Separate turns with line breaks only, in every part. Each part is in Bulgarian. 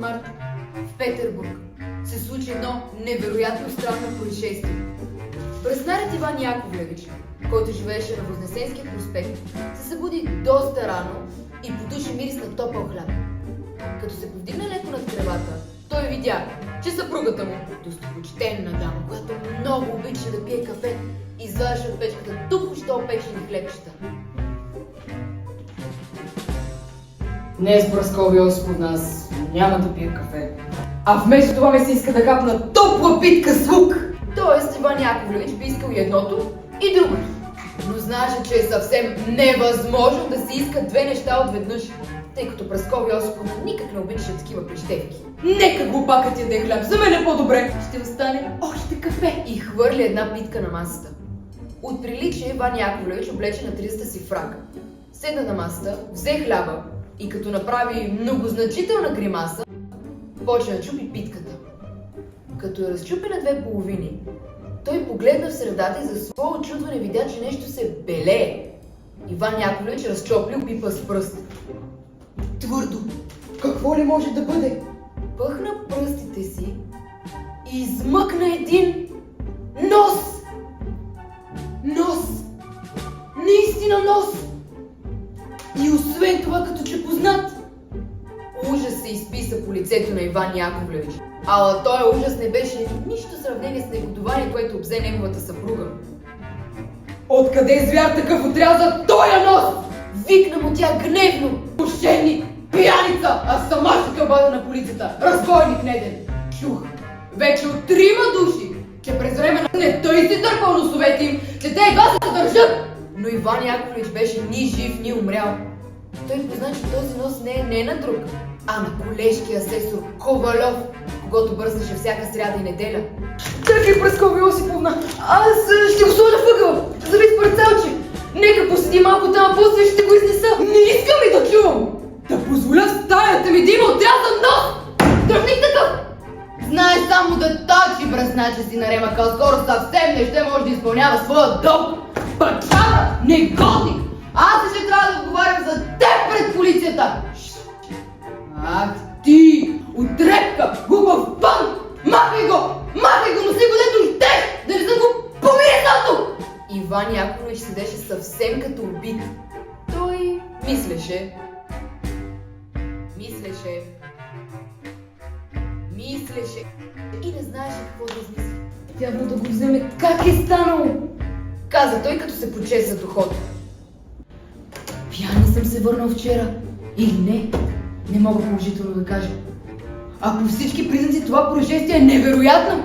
март в Петербург се случи едно невероятно странно происшествие. Бръснарят Иван Яковлевич, който живееше на Вознесенския проспект, се събуди доста рано и подуши мирис на топъл хляб. Като се повдигна леко над кревата, той видя, че съпругата му, достопочтенна дама, която много обича да пие кафе, изваждаше от печката току-що опечени хлебчета.
Днес Праскови Осипов нас няма да пие кафе. А вместо това ми се иска да хапна топла питка с лук.
Тоест Иван Яковлевич би искал и едното, и другото. Но знаеше, че е съвсем невъзможно да се искат две неща отведнъж, тъй като Праскови Осипов никак не обичаше такива прищевки.
Нека глупакът яде хляб, за мен е по-добре. Ще остане още кафе.
И хвърли една питка на масата. От приличие Иван Яковлевич облече на тризата си фрак. Седна на масата, взе хляба и като направи многозначителна гримаса, почна да чупи питката. Като я разчупи на две половини, той погледна в средата и за свое очудване видя, че нещо се белее. Иван Яковлевич разчоплил пипа с пръст. Твърдо!
Какво ли може да бъде?
Пъхна пръстите си и измъкна един нос! Нос! Наистина нос! И освен това, като че познат, ужас се изписа по лицето на Иван Яковлевич. Ала този ужас не беше нищо сравнение с негодование, което обзе неговата съпруга.
Откъде звяр такъв отряза тоя нос?
Викна му тя гневно.
Мошенник, пияница, а сама ще те обада на полицията. Разбойник неден. Чух вече от 3 души, че през време на не той си дърпал носовете им, че те едва се държат.
Но Иван Яковлевич беше ни жив, ни умрял. Той позна, че този нос не е на друг, а на колежкия асесор Ковалов, когато бръснеше всяка сряда и неделя.
Чакай, Праскови Осиповна, аз ще го сложа въгъл, за вид парцалче. Нека поседи малко там, а после ще го изнеса. Не искам и да чувам. Да позволя стаята ми да има отрязан нос.
Дръжник такъв! Знае само да точи бръснача си на ремъка, скоро съвсем не ще може да изпълнява своя дълг. Бачара, негодник! Аз ще трябва да отговарям за теб пред полицията!
Ах ти, отрепка, губав пан! Махай го! Махай го, носи го дето щеш! Да не съм го помирисал!
Иван Яковлевич седеше съвсем като убит. Той мислеше. И не знаеше какво да измисли.
Трябва да го вземе. Как е станало?
Каза той, като се поче зад ухото.
Пиян съм се върнал вчера. Или не мога положително да кажа. А по всички признаци това происшествие е невероятно.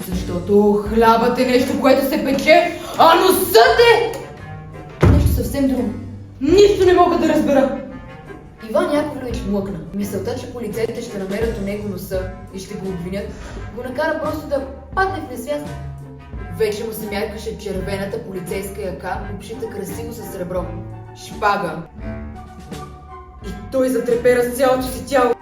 Защото хлябът е нещо, което се пече, а носът е нещо съвсем друго. Нищо не мога да разбера.
Иван Яковлевич млъкна. Мисълта, че полицейите ще намерят у него носа и ще го обвинят, го накара просто да падне в несвяст. Вече му се мяркаше червената полицейска яка, обшита красиво със сребро. Шпага.
И той затрепера с цялото си тяло.